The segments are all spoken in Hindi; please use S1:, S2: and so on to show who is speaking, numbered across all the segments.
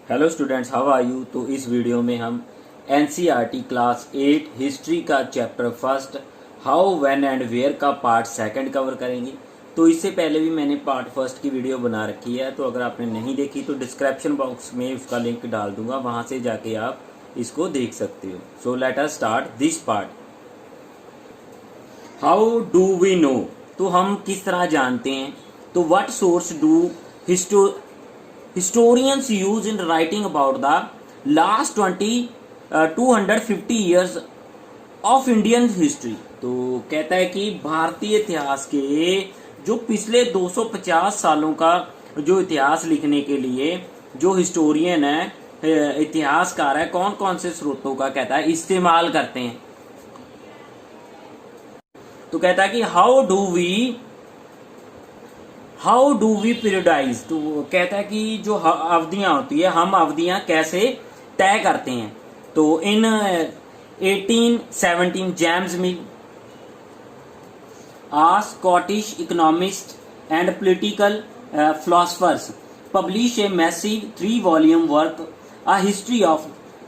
S1: Hello students, how are you. तो इस वीडियो में हम एनसीईआरटी क्लास 8 हिस्ट्री का chapter first how when and where का पार्ट सेकंड कवर करेंगे। तो इससे पहले भी मैंने पार्ट फर्स्ट की वीडियो बना रखी है, तो अगर आपने नहीं देखी तो डिस्क्रिप्शन बॉक्स में उसका लिंक डाल दूंगा, वहां से जाके आप इसको देख सकते हो। So let us start this part. How do we know, तो हम किस तरह जानते हैं। तो what source do historians use in writing about the last 250 years of Indian history। तो कहता है कि भारतीय इतिहास के जो पिछले 250 सालों का जो इतिहास लिखने के लिए जो हिस्टोरियन है, इतिहासकार है, कौन कौन से स्रोतों का कहता है इस्तेमाल करते हैं। तो कहता है कि हाउ डू वी पीरियडाइज। तो कहता है कि जो अवधियां होती है, हम अवधियां कैसे तय करते हैं। तो in 1817 James Mill, a Scottish economist and political philosophers publish a massive 3-volume work a history of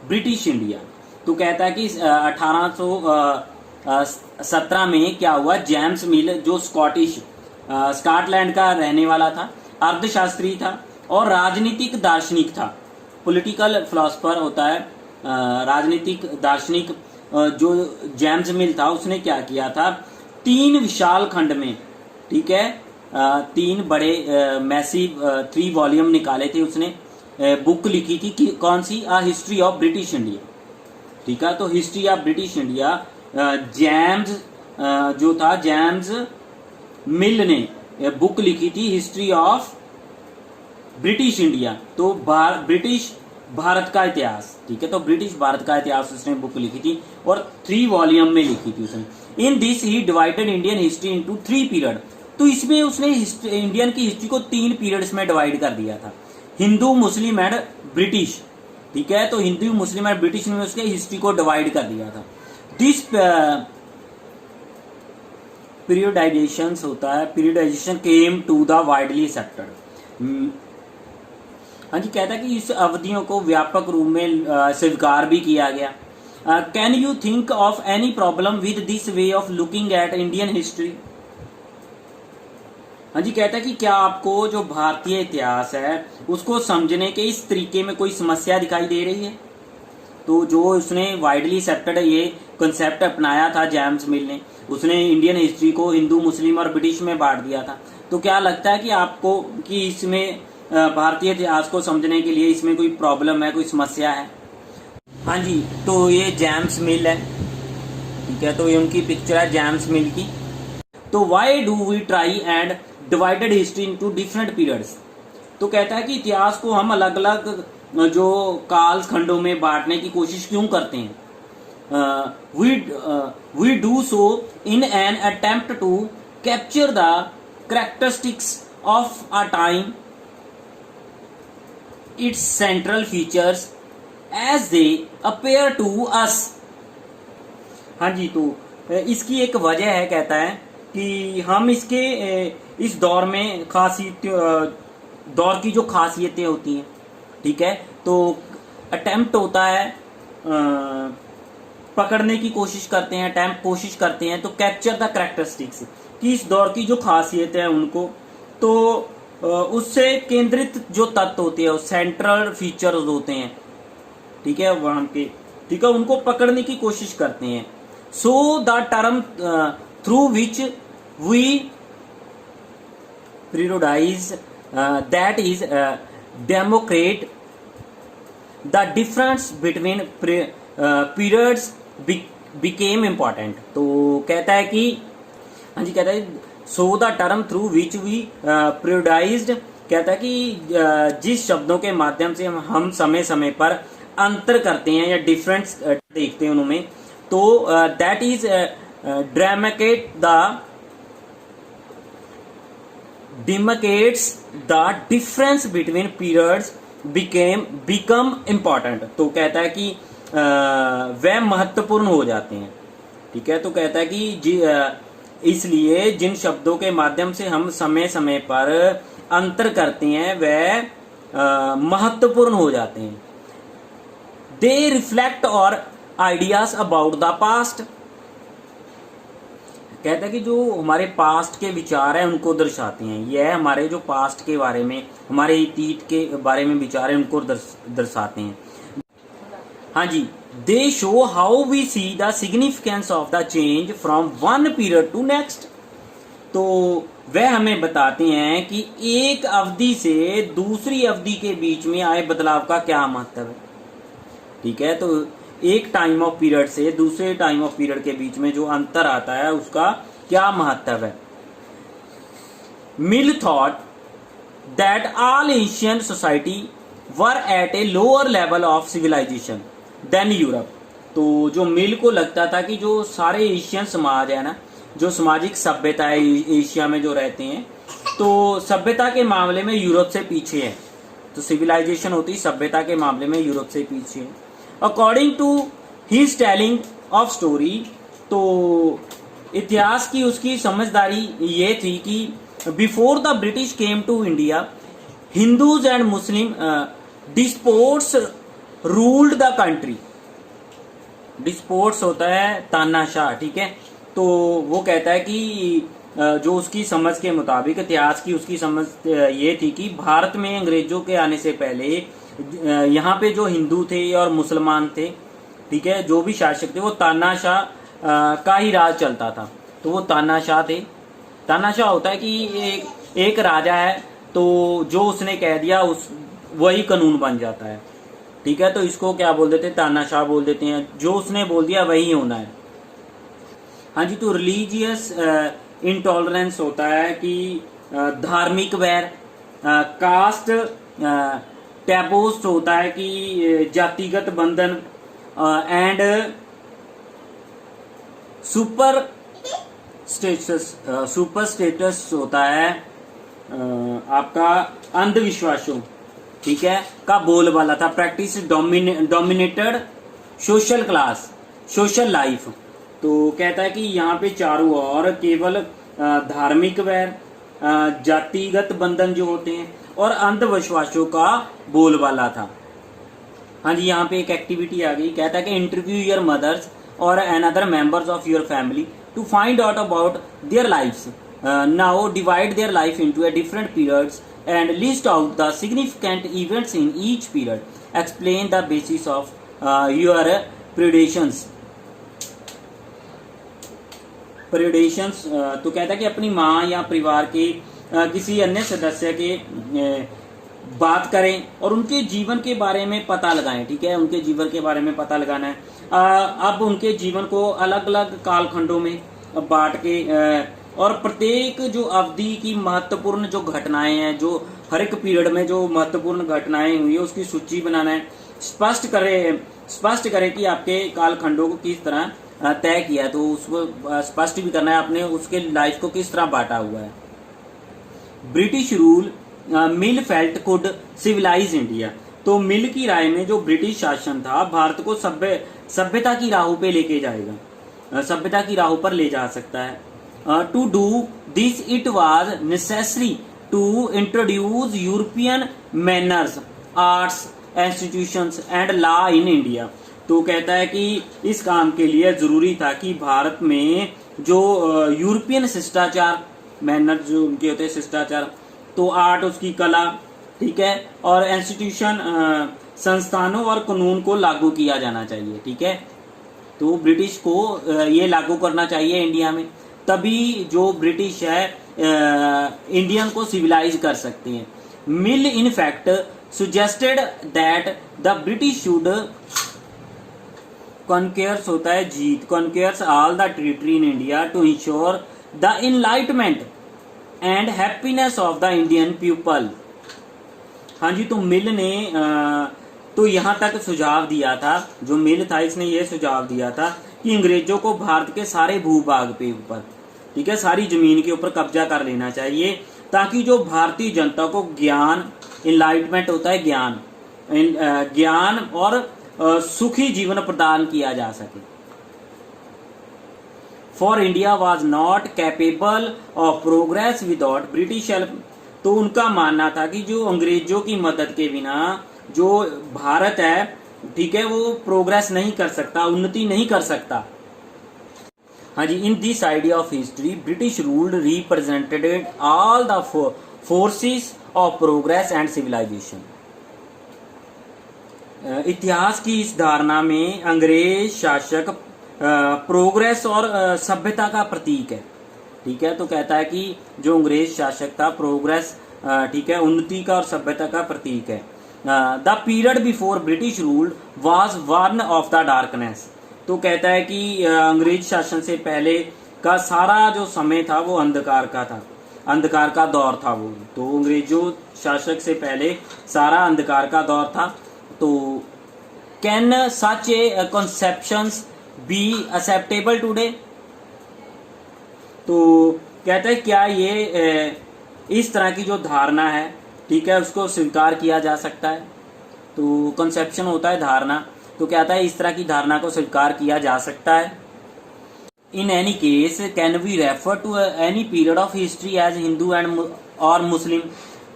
S1: British India। तो कहता है कि 1817 में क्या हुआ, जेम्स मिल जो स्कॉटलैंड का रहने वाला था, अर्थशास्त्री था और राजनीतिक दार्शनिक था। पॉलिटिकल फिलोसफर होता है राजनीतिक दार्शनिक। जो जेम्स मिल था उसने क्या किया था, 3 विशाल खंड में, ठीक है, 3 बड़े मैसिव 3 वॉल्यूम निकाले थे उसने। बुक लिखी थी कि कौन सी, आ हिस्ट्री ऑफ ब्रिटिश इंडिया। ठीक है, तो history of British India James जो था, जेम्स मिल ने बुक लिखी थी हिस्ट्री ऑफ ब्रिटिश इंडिया। तो ब्रिटिश भारत का इतिहास, ठीक है, तो ब्रिटिश भारत का इतिहास उसने बुक लिखी थी और 3 वॉल्यूम में लिखी थी उसने। In this he divided Indian history into 3 period. तो इसमें उसने इंडियन की हिस्ट्री को 3 पीरियड्स में डिवाइड कर दिया था, हिंदू, मुस्लिम एंड ब्रिटिश। ठीक है, तो हिंदू, मुस्लिम एंड ब्रिटिश में उसके हिस्ट्री को डिवाइड कर दिया था। दिस पीरियडाइजेशन होता है, periodization came to the widely accepted. हाँ जी, कहता है कि इस अवधियों को व्यापक रूप में स्वीकार भी किया गया। Can you think of any problem with this way of looking at Indian history. हाँ जी, कहता है कि क्या आपको जो भारतीय इतिहास है उसको समझने के इस तरीके में कोई समस्या दिखाई दे रही है। तो जो उसने वाइडली एक्सेप्टेड ये कंसेप्ट अपनाया था जेम्स मिल ने, उसने इंडियन हिस्ट्री को हिंदू, मुस्लिम और ब्रिटिश में बांट दिया था। तो क्या लगता है कि आपको कि इसमें भारतीय इतिहास को समझने के लिए इसमें कोई प्रॉब्लम है, कोई समस्या है। हाँ जी, तो ये जेम्स मिल है, ठीक है, तो ये उनकी पिक्चर है जेम्स मिल की। तो why do we try and divided history into different periods. तो कहता है कि इतिहास को हम अलग अलग जो काल खंडों में बांटने की कोशिश क्यों करते हैं। we do so in an attempt to capture the characteristics of a time, its central features as they appear to us। हाँ जी, तो इसकी एक वजह है, कहता है कि हम इसके इस दौर में दौर की जो खासियतें होती हैं, ठीक है, तो अटेम्प्ट होता है, पकड़ने की कोशिश करते हैं, अटेम्प्ट कोशिश करते हैं, तो कैप्चर द कैरेक्टरिस्टिक्स कि इस दौर की जो खासियतें हैं उनको, तो उससे केंद्रित जो तत्व होते हैं, सेंट्रल फीचर्स होते हैं, ठीक है, वहां के, ठीक है, उनको पकड़ने की कोशिश करते हैं। So the term through which we periodize that is democrat the difference between periods became important. तो कहता है कि, हाँ जी, कहता है so the term through which we periodized, कहता है कि जिस शब्दों के माध्यम से हम समय समय पर अंतर करते हैं या डिफरेंस देखते हैं उनमें, तो that is demarcates the difference between periods become important। तो कहता है कि वह महत्वपूर्ण हो जाते हैं, ठीक है, तो कहता है कि इसलिए जिन शब्दों के माध्यम से हम समय समय पर अंतर करते हैं वह महत्वपूर्ण हो जाते हैं। दे रिफ्लेक्ट और आइडियाज अबाउट द पास्ट, कहता है कि जो हमारे पास्ट के विचार हैं उनको दर्शाते हैं। यह हमारे जो पास्ट के बारे में, हमारे अतीत के बारे में विचार हैं उनको दर्शाते हैं। हाँ जी, they show how we see the significance of the change from one period to next, तो वह हमें बताते हैं कि एक अवधि से दूसरी अवधि के बीच में आए बदलाव का क्या महत्व है। ठीक है, तो एक टाइम ऑफ पीरियड से दूसरे टाइम ऑफ पीरियड के बीच में जो अंतर आता है उसका क्या महत्व है। Mill thought that all Asian society were at a lower level of civilisation than Europe, तो जो मिल को लगता था कि जो सारे एशियन समाज है ना, जो सामाजिक सभ्यता है एशिया में जो रहते हैं, तो सभ्यता के मामले में यूरोप से पीछे है। तो सिविलाइजेशन होती सभ्यता के मामले में यूरोप से पीछे है। According to his telling of story, तो इतिहास की उसकी समझदारी ये थी कि before the British came to India, Hindus and Muslim despots ruled the country. Despots होता है तानाशाह, ठीक है। तो वो कहता है कि जो उसकी समझ के मुताबिक, इतिहास की उसकी समझ ये थी कि भारत में अंग्रेजों के आने से पहले यहाँ पे जो हिंदू थे और मुसलमान थे, ठीक है, जो भी शासक थे वो तानाशाह का ही राज चलता था। तो वो तानाशाह थे। तानाशाह होता है कि एक राजा है, तो जो उसने कह दिया उस वही कानून बन जाता है। ठीक है, तो इसको क्या बोल देते हैं, तानाशाह बोल देते हैं। जो उसने बोल दिया वही होना है। हाँ जी, तो रिलीजियस इंटॉलरेंस होता है कि धार्मिक वैर, कास्ट टैबोस्ट होता है कि जातिगत बंधन, एंड सुपर स्टेटस होता है आपका अंधविश्वासों, ठीक है, का बोलबाला था। Practice dominated social class, social life. तो कहता है कि यहाँ पे चारों ओर केवल धार्मिक वैर, जातिगत बंधन जो होते हैं और अंधविश्वासों का बोलबाला था। हाँ जी, यहाँ पे एक एक्टिविटी आ गई। कहता है कि इंटरव्यू योर मदर्स और another members of your family to find out about their lifes. Now divide their life into a different periods and list out the significant events in each period. Explain the basis of your predations. तो कहता है कि अपनी माँ या परिवार के किसी अन्य सदस्य के बात करें और उनके जीवन के बारे में पता लगाएं। ठीक है, उनके जीवन के बारे में पता लगाना है। अब उनके जीवन को अलग अलग कालखंडों में बांट के और प्रत्येक जो अवधि की महत्वपूर्ण जो घटनाएं हैं, जो हर एक पीरियड में जो महत्वपूर्ण घटनाएं हुई है उसकी सूची बनाना है। स्पष्ट करे कि आपके कालखंडों को किस तरह तय किया है, तो उसको स्पष्ट भी करना है आपने उसके लाइफ को किस तरह बांटा हुआ है। British rule Mill felt could civilise India. तो मिल की राय में जो ब्रिटिश शासन था भारत को सभ्यता की राहों पे लेके जाएगा, सभ्यता की राहों पर ले जा सकता है। To do this, it was necessary to introduce European manners, arts, institutions and law in India. तो कहता है कि इस काम के लिए जरूरी था कि भारत में जो यूरोपियन शिष्टाचार, मैनर जो उनके होते हैं शिष्टाचार, तो आर्ट उसकी कला, ठीक है, और इंस्टीट्यूशन संस्थानों और कानून को लागू किया जाना चाहिए। ठीक है, तो ब्रिटिश को ये लागू करना चाहिए इंडिया में, तभी जो ब्रिटिश है इंडियन को सिविलाइज कर सकते हैं। Mill in fact suggested that the British should conquer होता है जीत, conquer all the territory in India to ensure the enlightenment and happiness of the Indian people. हाँ जी, तो मिल ने तो यहाँ तक सुझाव दिया था, जो मिल था इसने ये सुझाव दिया था कि अंग्रेजों को भारत के सारे भूभाग पे ऊपर, ठीक है, सारी जमीन के ऊपर कब्जा कर लेना चाहिए, ताकि जो भारतीय जनता को ज्ञान, इनलाइटमेंट होता है ज्ञान और सुखी जीवन प्रदान किया जा सके। For India was not capable of progress without British help. तो उनका मानना था कि जो अंग्रेजों की मदद के बिना जो भारत है, ठीक है, वो प्रोग्रेस नहीं कर सकता, उन्नति नहीं कर सकता। हाँ जी, in this idea of history British ruled represented all the forces of progress and civilisation. इतिहास की इस धारणा में अंग्रेज शासक प्रोग्रेस और सभ्यता का प्रतीक है, ठीक है। तो कहता है कि जो अंग्रेज शासक था प्रोग्रेस, ठीक है, उन्नति का और सभ्यता का प्रतीक है। The period before British rule was one of the darkness. तो कहता है कि अंग्रेज शासन से पहले का सारा जो समय था वो अंधकार का था, अंधकार का दौर था वो। तो अंग्रेजों शासक से पहले सारा अंधकार का दौर था। तो can such a conceptions be acceptable today. तो कहते हैं क्या ये इस तरह की जो धारणा है, ठीक है, उसको स्वीकार किया जा सकता है। तो कंसेप्शन होता है धारणा, तो कहता है इस तरह की धारणा को स्वीकार किया जा सकता है। In any case can we refer to any period of history as Hindu and और मुस्लिम।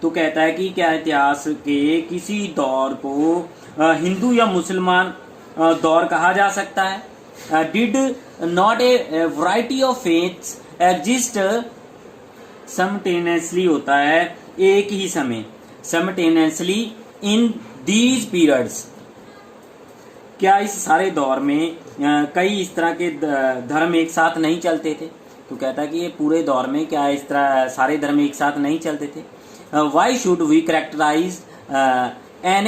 S1: तो कहता है कि क्या इतिहास के किसी दौर को हिंदू या मुसलमान दौर कहा जा सकता है। Did not a variety of faiths exist simultaneously, होता है एक ही समय, समटेनियसली इन दीज पीरियड्स। क्या इस सारे दौर में कई इस तरह के धर्म एक साथ नहीं चलते थे। तो कहता है कि ये पूरे दौर में क्या इस तरह सारे धर्म एक साथ नहीं चलते थे। Why should we characterise an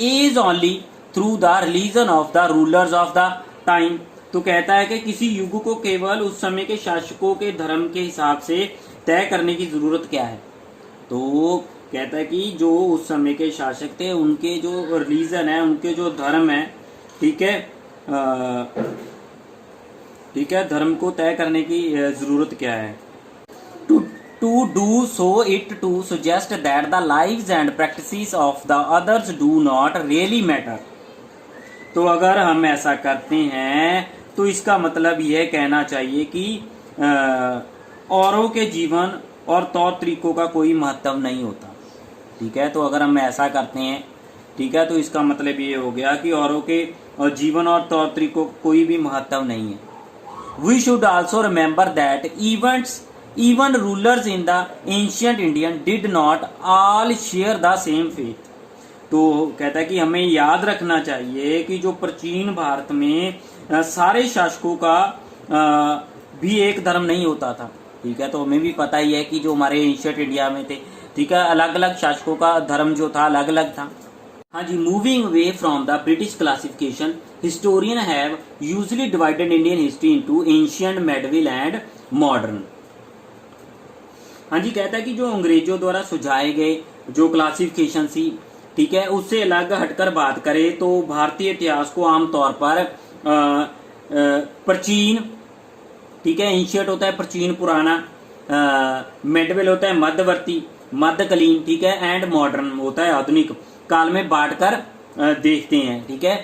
S1: age only through the religion of the rulers of the time. तो कहता है कि किसी युग को केवल उस समय के शासकों के धर्म के हिसाब से तय करने की जरूरत क्या है। तो कहता है कि जो उस समय के शासक थे उनके जो रिलीजन है, उनके जो धर्म है, ठीक है, ठीक है, धर्म को तय करने की जरूरत क्या है। To do so it to suggest that the lives and practices of the others do not really matter. तो अगर हम ऐसा करते हैं तो इसका मतलब यह कहना चाहिए कि औरों के जीवन और तौर तरीकों का कोई महत्व नहीं होता, ठीक है। तो अगर हम ऐसा करते हैं, ठीक है, तो इसका मतलब ये हो गया कि औरों के जीवन और तौर तरीकों को कोई भी महत्व नहीं है। We should also remember that even rulers in the ancient Indian did not all share the same faith। तो कहता है कि हमें याद रखना चाहिए कि जो प्राचीन भारत में सारे शासकों का भी एक धर्म नहीं होता था, ठीक है। तो हमें भी पता ही है कि जो हमारे एंशिएंट इंडिया में थे, ठीक है, अलग अलग शासकों का धर्म जो था अलग अलग था। हाँ जी, moving away from the British classification, historian have usually divided Indian history into ancient, medieval and modern. हाँ जी, कहता है कि जो अंग्रेजों द्वारा सुझाए गए जो क्लासिफिकेशन थी, ठीक है, उससे अलग हटकर बात करें तो भारतीय इतिहास को आमतौर पर प्राचीन, ठीक है, एंशिएंट होता है प्राचीन पुराना, मेडिवल होता है मध्यवर्ती मध्यकालीन, ठीक है, एंड मॉडर्न होता है आधुनिक काल में बांटकर देखते हैं, ठीक है।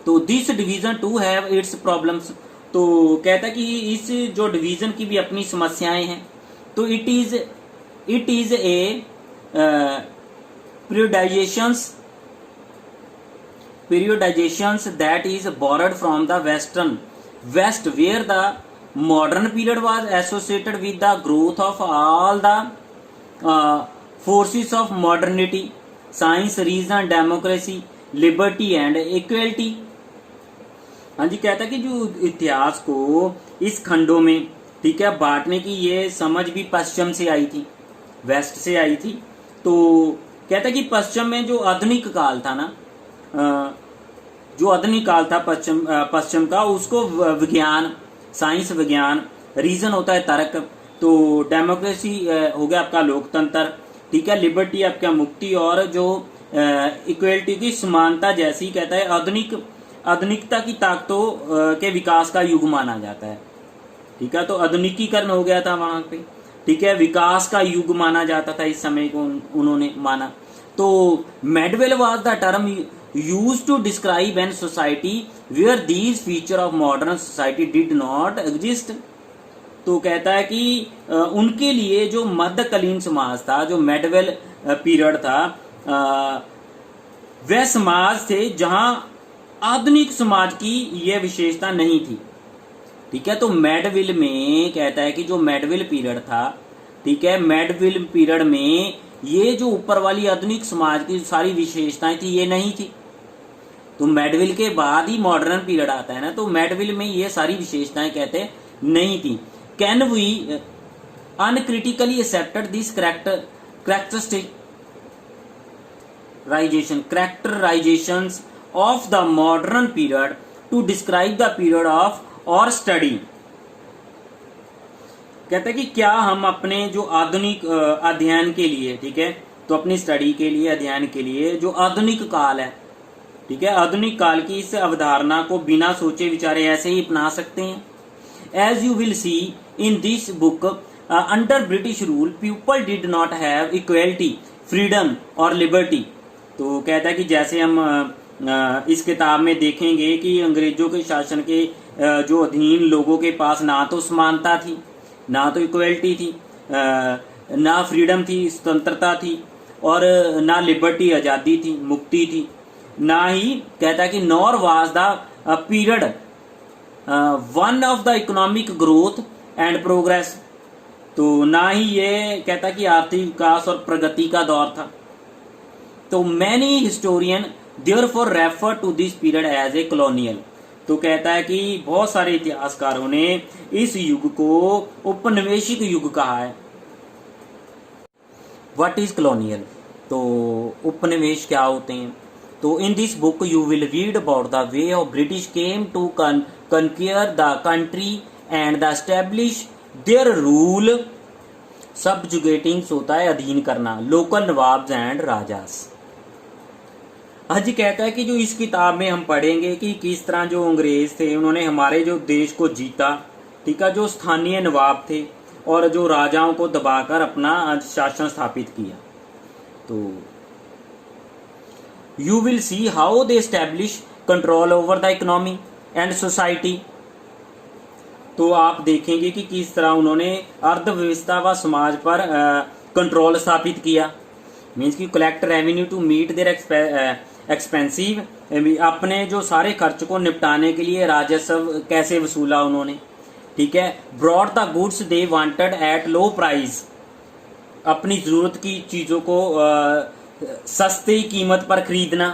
S1: तो this division to have its problems. तो कहता है कि इस जो डिवीजन की भी अपनी समस्याएं हैं। तो it is a periodizations that is borrowed from the west where the modern period was associated with the growth of all the forces of modernity, science, reason, democracy, liberty and equality। हाँ जी, कहता है कि जो इतिहास को इस खंडों में, ठीक है, बांटने की ये समझ भी पश्चिम से आई थी, वेस्ट से आई थी। तो कहता है कि पश्चिम में जो आधुनिक काल था ना, जो आधुनिक काल था पश्चिम का, उसको विज्ञान, साइंस, विज्ञान, रीजन होता है तर्क, तो डेमोक्रेसी हो गया आपका लोकतंत्र, ठीक है, लिबर्टी आपका मुक्ति, और जो इक्वलिटी की समानता जैसी, कहता है आधुनिकता की ताकतों के विकास का युग माना जाता है, ठीक है। तो आधुनिकीकरण हो गया था वहां पे, ठीक है, विकास का युग माना जाता था इस समय को उन्होंने माना। तो medieval was the term used to describe an society where these feature of modern society did not exist. तो कहता है कि उनके लिए जो मध्यकालीन समाज था, जो मेडवेल पीरियड था, वह समाज थे जहां आधुनिक समाज की यह विशेषता नहीं थी। ठीक है, तो मेडविल में कहता है कि जो मेडविल पीरियड था, ठीक है, मेडविल पीरियड में ये जो ऊपर वाली आधुनिक समाज की सारी विशेषताएं थी ये नहीं थी। तो मेडविल के बाद ही मॉडर्न पीरियड आता है ना, तो मेडविल में ये सारी विशेषताएं कहते नहीं थी। Can we uncritically accepted this characterizations of the modern period to describe the period of और स्टडी। कहते हैं कि क्या हम अपने जो आधुनिक अध्ययन के लिए, ठीक है, तो अपनी स्टडी के लिए, अध्ययन के लिए जो आधुनिक काल है, ठीक है, आधुनिक काल की इस अवधारणा को बिना सोचे विचारे ऐसे ही अपना सकते हैं। As you will see in this book, under British rule people did not have equality, freedom और लिबर्टी। तो कहता है कि जैसे हम इस किताब में देखेंगे कि अंग्रेजों के शासन के जो अधीन लोगों के पास ना तो समानता थी, ना तो इक्वलिटी थी, ना फ्रीडम थी, स्वतंत्रता थी, और ना लिबर्टी, आजादी थी, मुक्ति थी, ना ही कहता है कि nor was the period one of the economic growth and progress. तो ना ही ये कहता कि आर्थिक विकास और प्रगति का दौर था। तो many historian therefore refer to this period as a colonial. तो कहता है कि बहुत सारे इतिहासकारों ने इस युग को उपनिवेशिक युग कहा है। What is colonial? तो उपनिवेश क्या होते हैं? तो in this book you will read about the way of British came to conquer the country and the establish their rule. Subjugations होता है अधीन करना, लोकल नवाब्स एंड राजास। आज कहता है कि जो इस किताब में हम पढ़ेंगे कि किस तरह जो अंग्रेज थे उन्होंने हमारे जो देश को जीता, ठीक है, जो स्थानीय नवाब थे और जो राजाओं को दबाकर अपना शासन स्थापित किया। तो you will see how they establish control over the economy and society. तो आप देखेंगे कि किस तरह उन्होंने अर्थव्यवस्था व समाज पर कंट्रोल स्थापित किया। मीन्स की collect revenue to meet their expensive, अपने जो सारे खर्च को निपटाने के लिए राजस्व कैसे वसूला उन्होंने, ठीक है। Brought the goods they wanted at low price, अपनी जरूरत की चीजों को सस्ती कीमत पर खरीदना।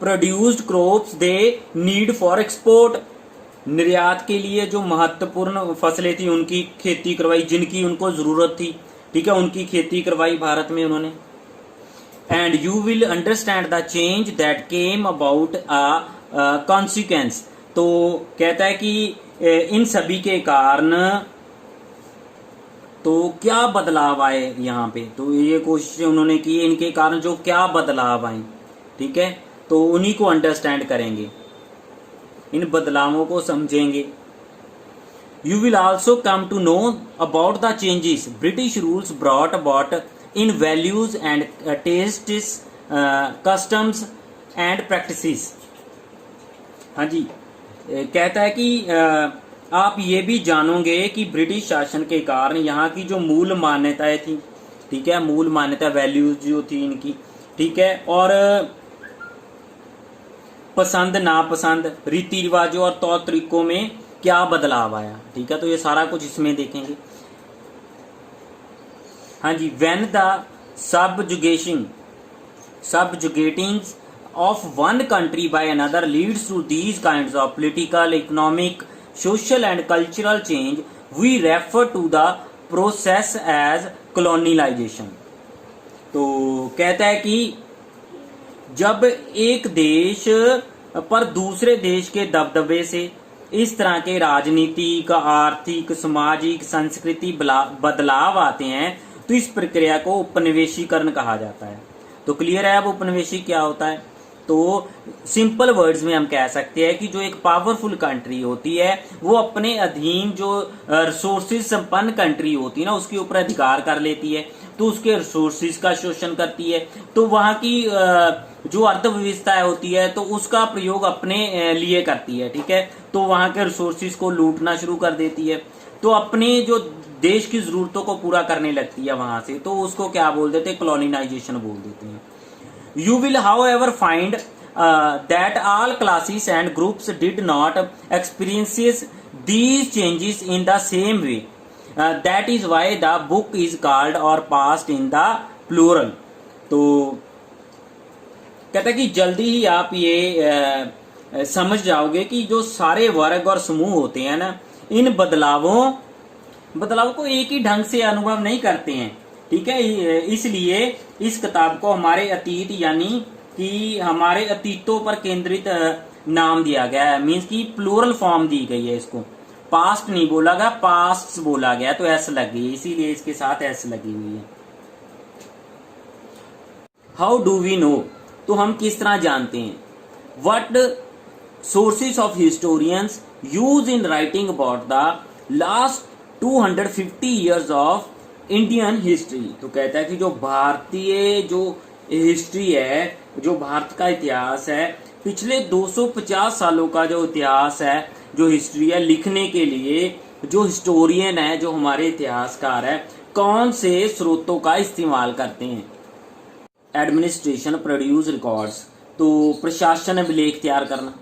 S1: Produced crops they need for export, निर्यात के लिए जो महत्वपूर्ण फसलें थी उनकी खेती करवाई, जिनकी उनको जरूरत थी, ठीक है, उनकी खेती करवाई भारत में उन्होंने। And you will understand the change that came about a consequence. तो कहता है कि इन सभी के कारण तो क्या बदलाव आए यहाँ पे। तो ये कोशिश उन्होंने की, इनके कारण जो क्या बदलाव आए, ठीक है, तो उन्हीं को अंडरस्टैंड करेंगे, इन बदलावों को समझेंगे। You will also come to know about the changes British rules brought about in values and tastes, customs and practices. हाँ जी, कहता है कि आप ये भी जानोगे कि ब्रिटिश शासन के कारण यहाँ की जो मूल मान्यताएं थी, ठीक है, मूल मान्यता वैल्यूज जो थी इनकी, ठीक है, और पसंद नापसंद, रीति रिवाजों और तौर तरीकों में क्या बदलाव आया, ठीक है। तो ये सारा कुछ इसमें देखेंगे। हाँ जी, when the subjugating of one country by another leads to these kinds of political, economic, social and cultural change, we refer to the process as colonialization। तो कहता है कि जब एक देश पर दूसरे देश के दबदबे से इस तरह के राजनीतिक, आर्थिक, सामाजिक, संस्कृति बदलाव आते हैं तो इस प्रक्रिया को उपनिवेशीकरण कहा जाता है। तो क्लियर है अब उपनिवेशी क्या होता है? तो सिंपल वर्ड्स में हम कह सकते हैं कि जो एक पावरफुल कंट्री होती है वो अपने अधीन जो रिसोर्सेज संपन्न कंट्री होती है ना उसके ऊपर अधिकार कर लेती है, तो उसके रिसोर्सेज का शोषण करती है, तो वहां की जो अर्थव्यवस्था होती है तो उसका प्रयोग अपने लिए करती है, ठीक है, तो वहां के रिसोर्सेज को लूटना शुरू कर देती है। तो अपने जो देश की जरूरतों को पूरा करने लगती है वहां से, तो उसको क्या बोल देते हैं, कॉलोनाइजेशन बोल देते हैं। You will however find that all classes and groups did not experiences these changes in the same way. That is why the book is called or passed in the plural. तो कहता है कि जल्दी ही आप ये समझ जाओगे कि जो सारे वर्ग और समूह होते हैं ना, इन बदलावों को एक ही ढंग से अनुभव नहीं करते हैं। ठीक है, इसलिए इस किताब को हमारे अतीत यानी कि हमारे अतीतों पर केंद्रित नाम दिया गया है, मीन्स की प्लूरल फॉर्म दी गई है। इसको पास्ट नहीं बोला गया, पास्ट बोला गया, तो एस लगी, इसीलिए इसके साथ एस लगी हुई है। हाउ डू वी नो, तो हम किस तरह जानते हैं। What sources of historians use in writing about the last 250 years of Indian history. तो कहता है कि जो भारतीय जो हिस्ट्री है, जो भारत का इतिहास है, पिछले 250 सालों का जो इतिहास है, जो हिस्ट्री है, लिखने के लिए जो हिस्टोरियन है, जो हमारे इतिहासकार है, कौन से स्रोतों का इस्तेमाल करते हैं। एडमिनिस्ट्रेशन प्रोड्यूस रिकॉर्ड्स, तो प्रशासन अभिलेख तैयार करना।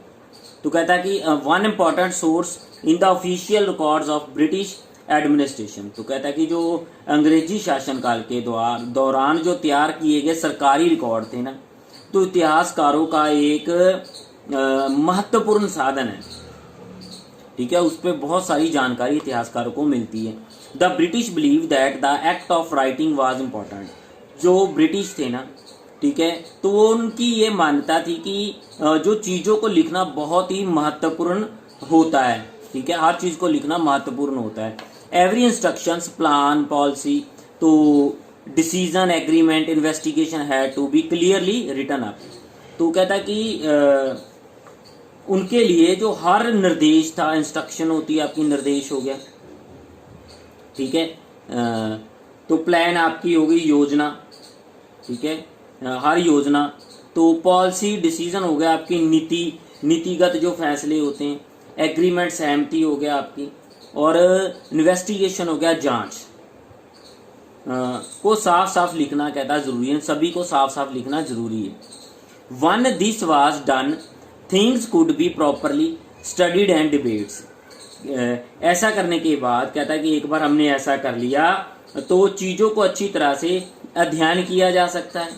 S1: तो कहता है कि one important source in the official records of British administration. तो कहता है कि जो अंग्रेजी शासनकाल के दौरान जो तैयार किए गए सरकारी रिकॉर्ड थे ना, तो इतिहासकारों का एक महत्वपूर्ण साधन है। ठीक है, उस पर बहुत सारी जानकारी इतिहासकारों को मिलती है। The British believe that the act of writing was important. जो ब्रिटिश थे ना, ठीक है, तो उनकी ये मान्यता थी कि जो चीज़ों को लिखना बहुत ही महत्वपूर्ण होता है। ठीक है, हर चीज़ को लिखना महत्वपूर्ण होता है। एवरी इंस्ट्रक्शंस, प्लान, पॉलिसी, तो decision, agreement, investigation had to be clearly written up. तो कहता है कि उनके लिए जो हर निर्देश था, इंस्ट्रक्शन होती है आपकी, निर्देश हो गया। ठीक है, तो प्लान आपकी हो गई योजना। ठीक है, हर योजना। तो पॉलिसी, डिसीजन हो गया आपकी नीतिगत जो फैसले होते हैं। एग्रीमेंट, सहमति हो गया आपकी। और इन्वेस्टिगेशन हो गया, जांच। को साफ साफ लिखना कहता है जरूरी है, सभी को साफ साफ लिखना जरूरी है। One this was done things could be properly studied and debates. ऐसा करने के बाद कहता है कि एक बार हमने ऐसा कर लिया तो चीज़ों को अच्छी तरह से अध्ययन किया जा सकता है।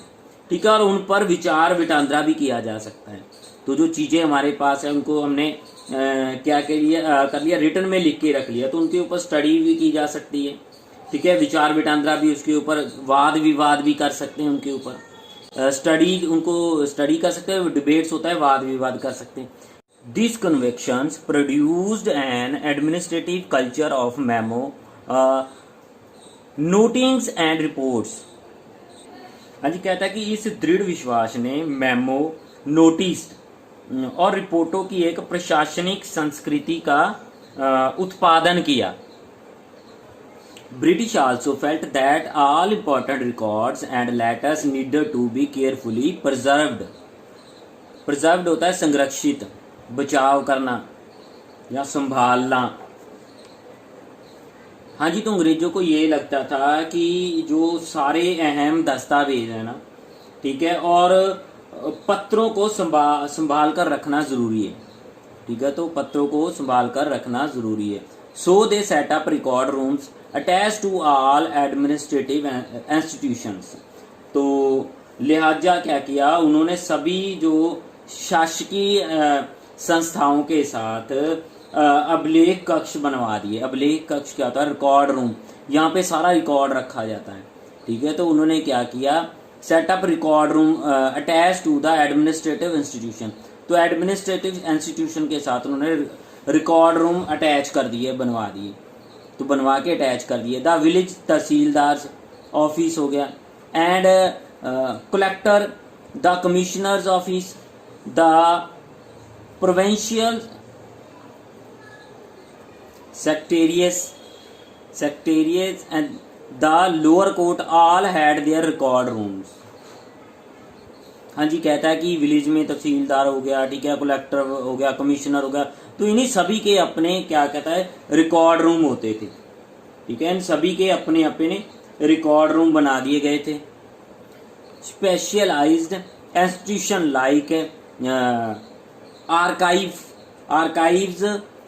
S1: ठीक है, और उन पर विचार विटांद्रा भी किया जा सकता है। तो जो चीज़ें हमारे पास है उनको हमने क्या कर लिया, रिटर्न में लिख के रख लिया, तो उनके ऊपर स्टडी भी की जा सकती है। ठीक है, विचार विटांद्रा भी, उसके ऊपर वाद विवाद भी कर सकते हैं, उनके ऊपर उनको स्टडी कर सकते हैं। डिबेट्स होता है, वाद विवाद कर सकते हैं। This convictions produced an administrative culture of memo, notings and reports. हाँ जी, कहता है कि इस दृढ़ विश्वास ने मेमो, नोटिस और रिपोर्टों की एक प्रशासनिक संस्कृति का उत्पादन किया। British also felt that all important records and letters needed to be carefully preserved. Preserved होता है संरक्षित, बचाव करना या संभालना। हाँ जी, तो अंग्रेजों को ये लगता था कि जो सारे अहम दस्तावेज है ना, ठीक है, और पत्रों को संभाल कर रखना जरूरी है। ठीक है, तो पत्रों को संभाल कर रखना जरूरी है। So they set up record rooms attach to all administrative institutions. तो लिहाजा क्या किया उन्होंने, सभी जो शासकीय संस्थाओं के साथ अभिलेख कक्ष बनवा दिए। अभिलेख कक्ष क्या होता है, रिकॉर्ड रूम, यहाँ पे सारा रिकॉर्ड रखा जाता है। ठीक है, तो उन्होंने क्या किया, set up record room attach to the administrative institution. तो एडमिनिस्ट्रेटिव इंस्टीट्यूशन के साथ उन्होंने रिकॉर्ड रूम अटैच कर दिए, बनवा दिए। तो बनवा के अटैच कर दिए। द विलेज तहसीलदार ऑफिस हो गया, and collector, the commissioners office, the provincial secretariats and the lower court all had their record rooms. हाँ जी, कहता है कि विलेज में तहसीलदार हो गया, ठीक है, कलेक्टर हो गया, कमिश्नर हो गया, तो इन्हीं सभी के अपने क्या कहता है रिकॉर्ड रूम होते थे, ठीक है, इन सभी के अपने अपने रिकॉर्ड रूम बना दिए गए थे। Specialised institution like archives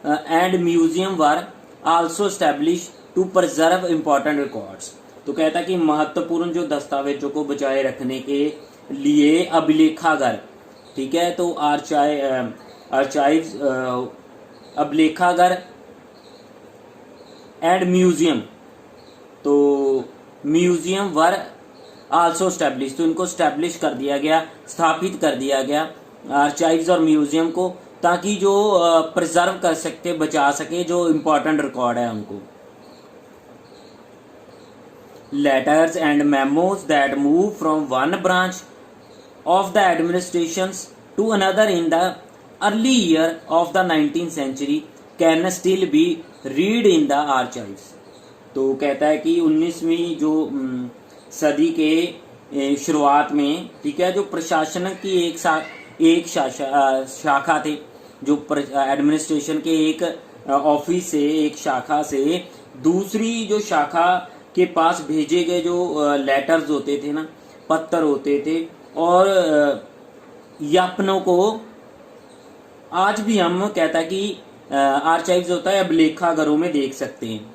S1: and museum were also establish to preserve important records. तो कहता है कि महत्वपूर्ण जो दस्तावेजों को बचाए रखने के लिए अभिलेखागार, ठीक है, तो आर्चाइव्स अभिलेखागार एंड म्यूजियम, तो म्यूजियम वर आल्सो स्टैब्लिश, तो इनको स्टैब्लिश कर दिया गया, स्थापित कर दिया गया आर्चाइव्स और म्यूजियम को, ताकि जो प्रिजर्व कर सकते, बचा सके जो इम्पोर्टेंट रिकॉर्ड है उनको। Letters and memos that move from one branch of the administrations to another in the early year of the 19th century can still be read in the archives. तो कहता है कि 19वीं जो सदी के शुरुआत में, ठीक है, जो प्रशासन की एक शाखा थे, जो एडमिनिस्ट्रेशन के एक ऑफिस से, एक शाखा से दूसरी जो शाखा के पास भेजे गए जो लेटर्स होते थे ना, पत्र होते थे, और यापनों को आज भी हम कहता है कि आर्चाइव्स होता है अभिलेखागारों में देख सकते हैं।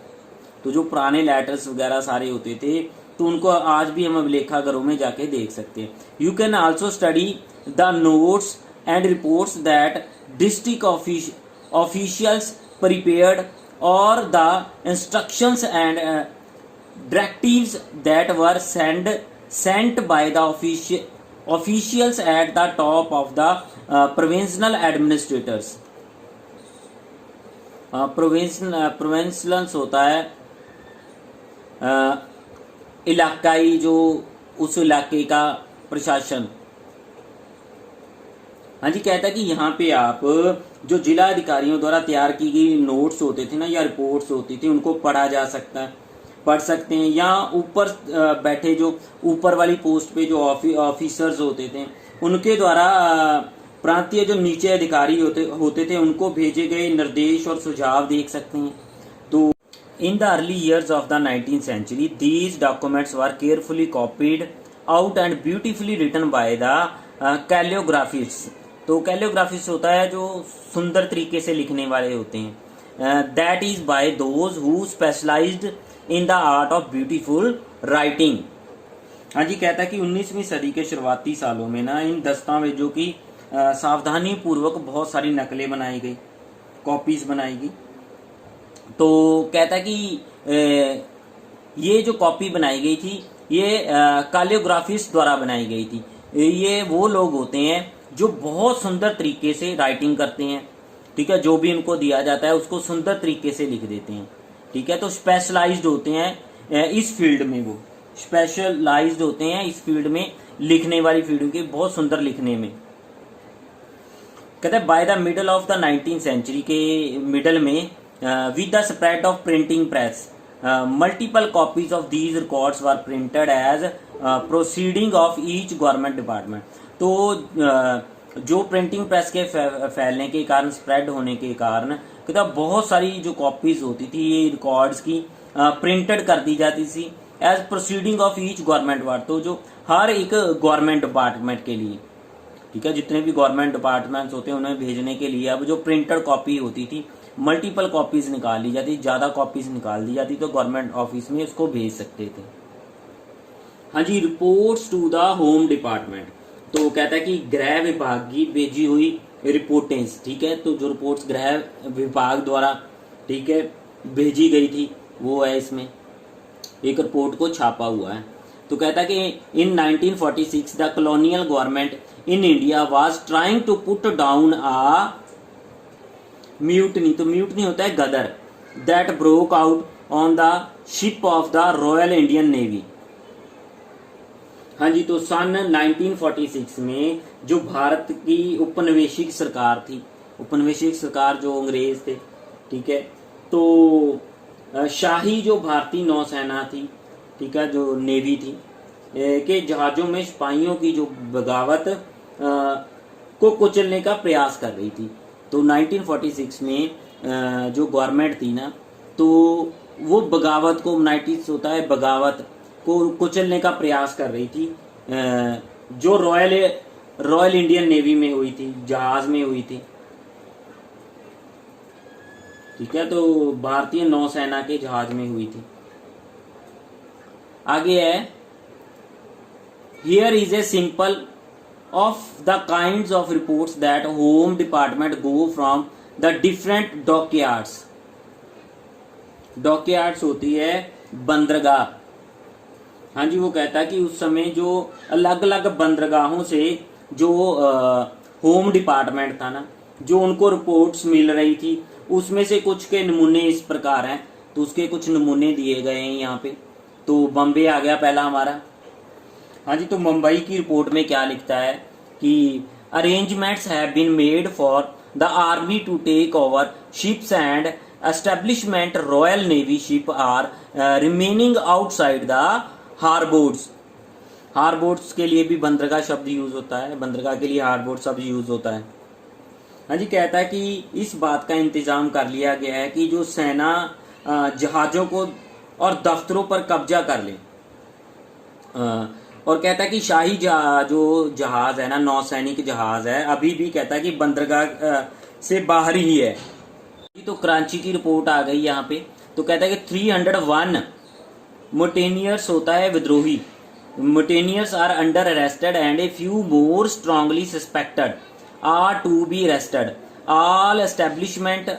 S1: तो जो पुराने लेटर्स वगैरह सारे होते थे, तो उनको आज भी हम अभिलेखागारों में जाके देख सकते हैं। You can also study the notes and reports that district officials prepared or the instructions and directives that were sent by the officials at the top of the provincial administrators। प्रोविंशियल्स होता है इलाकाई, जो उस इलाके का प्रशासन। हाँ जी, कहता है कि यहाँ पे आप जो जिला अधिकारियों द्वारा तैयार की गई नोट्स होते थे ना, या रिपोर्ट्स होती थी, उनको पढ़ सकते हैं, या ऊपर बैठे जो ऊपर वाली पोस्ट पे जो ऑफिसर्स होते थे, उनके द्वारा प्रांतीय जो नीचे अधिकारी होते थे, उनको भेजे गए निर्देश और सुझाव देख सकते हैं। तो in the early years of the 19th century these documents were carefully copied out and beautifully written by the calligraphist. तो कैलियोग्राफिस्ट होता है जो सुंदर तरीके से लिखने वाले होते हैं, that is by those who specialised in the art of beautiful writing. हाँ जी, कहता है कि 19वीं सदी के शुरुआती सालों में ना इन दस्तावेजों की सावधानी पूर्वक बहुत सारी नकलें बनाई गई, कॉपीज बनाई गई। तो कहता है कि ये जो कॉपी बनाई गई थी, ये कैलियोग्राफिस्ट द्वारा बनाई गई थी। ये वो लोग होते हैं जो बहुत सुंदर तरीके से राइटिंग करते हैं, ठीक है, जो भी उनको दिया जाता है उसको सुंदर तरीके से लिख देते हैं, ठीक है। तो स्पेशलाइज्ड होते हैं इस फील्ड में, वो स्पेशलाइज्ड होते हैं इस फील्ड में, लिखने वाली फील्ड के, बहुत सुंदर लिखने में। कहते हैं by the middle of the 19th century के मिडल में with the spread of printing press multiple copies of these records were printed as proceeding of each government department. तो जो प्रिंटिंग प्रेस के फैलने के कारण, स्प्रेड होने के कारण, कहता बहुत सारी जो कॉपीज होती थी ये रिकॉर्ड्स की प्रिंटेड कर दी जाती थी as proceeding of each government ward. तो जो हर एक गवर्नमेंट डिपार्टमेंट के लिए, ठीक है, जितने भी गवर्नमेंट डिपार्टमेंट्स होते हैं उन्हें भेजने के लिए अब जो प्रिंटेड कॉपी होती थी, मल्टीपल कॉपीज निकाल ली जाती, ज्यादा कॉपीज निकाल दी जाती, तो गवर्नमेंट ऑफिस में उसको भेज सकते थे। हाँ जी, reports to the home department. तो कहता है कि गृह विभाग की भेजी हुई रिपोर्टें, ठीक है, तो जो रिपोर्ट्स गृह विभाग द्वारा, ठीक है, भेजी गई थी वो है, इसमें एक रिपोर्ट को छापा हुआ है। तो कहता है कि in 1946 the colonial government in India was trying to put down a mutiny. तो म्यूटनी होता है गदर, that broke out on the ship of the Royal Indian Navy. हाँ जी, तो सन 1946 में जो भारत की उपनिवेशिक सरकार थी, उपनिवेशिक सरकार जो अंग्रेज थे, ठीक है, तो शाही जो भारतीय नौसेना थी, ठीक है, जो नेवी थी, के जहाज़ों में सिपाहियों की जो बगावत को कुचलने का प्रयास कर रही थी। तो 1946 में जो गवर्नमेंट थी ना, तो वो बगावत को, नाइटिस होता है बगावत को कुचलने का प्रयास कर रही थी, जो रॉयल इंडियन नेवी में हुई थी, जहाज में हुई थी। ठीक है, तो भारतीय नौसेना के जहाज में हुई थी। आगे है, here is a simple of the kinds of reports that home department go from the different dockyards। Dockyards होती है बंदरगाह। हाँ जी, वो कहता है कि उस समय जो अलग अलग बंदरगाहों से जो होम डिपार्टमेंट था ना, जो उनको रिपोर्ट्स मिल रही थी, उसमें से कुछ के नमूने इस प्रकार हैं। तो उसके कुछ नमूने दिए गए हैं यहाँ पे। तो बम्बे आ गया पहला हमारा। हाँ जी, तो मुंबई की रिपोर्ट में क्या लिखता है कि arrangements have been made for the army to take over ships and establishment Royal Navy ship are remaining outside the harbours. Harbours के लिए भी बंदरगाह शब्द यूज होता है, बंदरगाह के लिए हार्बोर्ड शब्द यूज होता है। हाँ जी, कहता है कि इस बात का इंतजाम कर लिया गया है कि जो सेना जहाजों को और दफ्तरों पर कब्जा कर ले। और कहता है कि शाही जो जहाज है ना, नौसैनिक जहाज है, अभी भी कहता है कि बंदरगाह से बाहर ही है। तो कराची की रिपोर्ट आ गई यहाँ पे। तो कहता है कि 301 मुटेनियर्स होता है विद्रोही, mutineers are under arrested and a few more strongly suspected are to be arrested, all establishment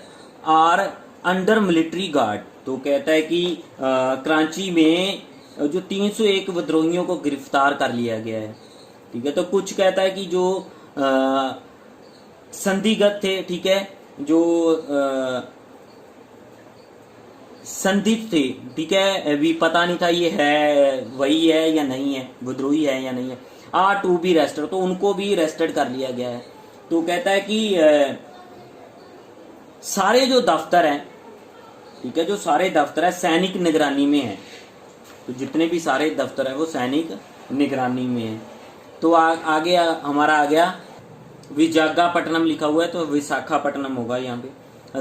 S1: are under military guard. तो कहता है कि कराची में जो 301 विद्रोहियों को गिरफ्तार कर लिया गया है। ठीक है, तो कुछ कहता है कि जो संदिग्ध थे, ठीक है, जो संदिग्ध थे, ठीक है, अभी पता नहीं था ये है वही है या नहीं है, विद्रोही है या नहीं है, आर टू बी अरेस्टेड, तो उनको भी अरेस्टेड कर लिया गया है। तो कहता है कि सारे जो दफ्तर हैं, ठीक है, जो सारे दफ्तर है सैनिक निगरानी में है। तो जितने भी सारे दफ्तर है वो सैनिक निगरानी में है। तो आगे हमारा आ गया विशाखापट्टनम लिखा हुआ है, तो विशाखापट्टनम होगा यहाँ पे।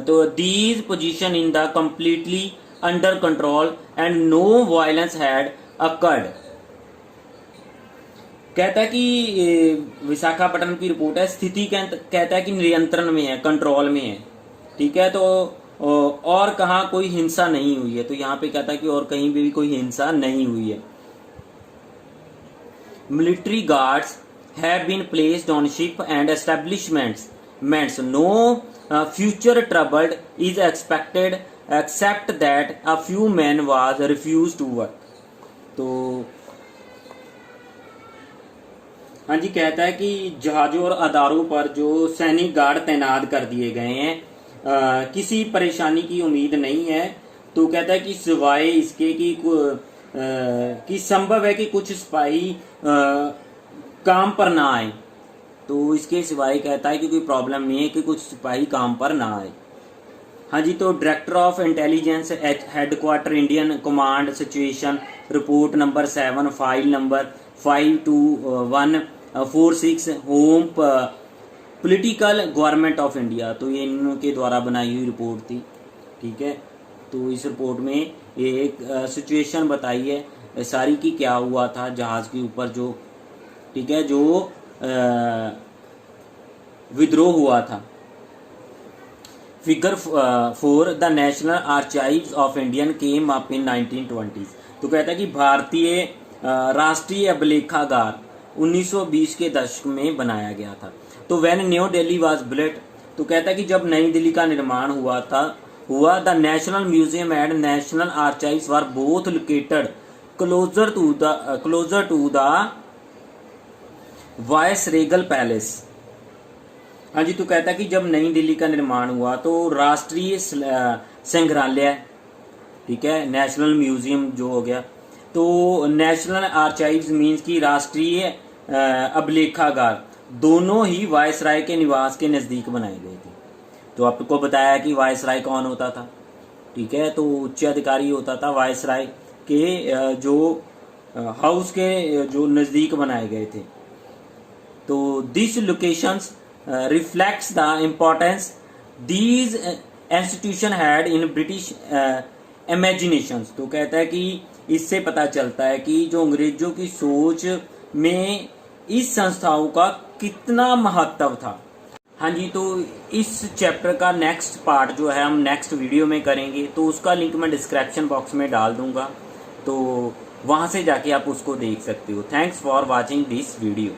S1: तो these position in the completely under control and no violence had occurred. कहता है कि विशाखापट्टनम की रिपोर्ट है, स्थिति कहता है कि नियंत्रण में है, कंट्रोल में है। ठीक है, तो और कहाँ कोई हिंसा नहीं हुई है। तो यहाँ पे कहता है कि और कहीं भी कोई हिंसा नहीं हुई है। Military guards have been placed on ship and establishments, no future troubled is expected except that a few man was refuse to work. तो हाँ जी, कहता है कि जहाजों और अदारों पर जो सैनिक गार्ड तैनात कर दिए गए हैं, किसी परेशानी की उम्मीद नहीं है। तो कहता है कि सिवाय इसके कि संभव है कि कुछ सिपाही काम पर ना आए। तो इसके सिवाय कहता है कि कोई प्रॉब्लम नहीं है कि कुछ सिपाही काम पर ना आए। हाँ जी, तो director of intelligence headquarter Indian command situation report number 7 file number 52146 home political government of India. तो ये इनके द्वारा बनाई हुई रिपोर्ट थी। ठीक है, तो इस रिपोर्ट में ये एक सिचुएशन बताई है सारी की क्या हुआ था जहाज के ऊपर जो, ठीक है, जो विद्रोह हुआ था। Figure 4 the national archives of Indian came up in 1920। तो कहता है कि भारतीय राष्ट्रीय अभिलेखागार 1920 के दशक में बनाया गया था। तो when new Delhi was built, तो कहता है कि जब नई दिल्ली का निर्माण हुआ the National Museum and National Archives were both located closer to the viceregal palace. हाँ जी, तो कहता है कि जब नई दिल्ली का निर्माण हुआ तो राष्ट्रीय संग्रहालय, ठीक है, नेशनल म्यूजियम जो हो गया, तो नेशनल आर्काइव्स मीन्स की राष्ट्रीय अभिलेखागार दोनों ही वायसराय के निवास के नजदीक बनाई गई थी। तो आपको बताया कि वायसराय कौन होता था, ठीक है, तो उच्च अधिकारी होता था वायसराय के जो हाउस के जो नज़दीक बनाए गए थे। तो this locations reflects the importance these institution had in British imaginations. तो कहता है कि इससे पता चलता है कि जो अंग्रेजों की सोच में इस संस्थाओं का कितना महत्व था। हाँ जी, तो इस चैप्टर का नेक्स्ट पार्ट जो है हम नेक्स्ट वीडियो में करेंगे, तो उसका लिंक मैं डिस्क्रिप्शन बॉक्स में डाल दूंगा, तो वहाँ से जाके आप उसको देख सकते हो। Thanks for watching this video.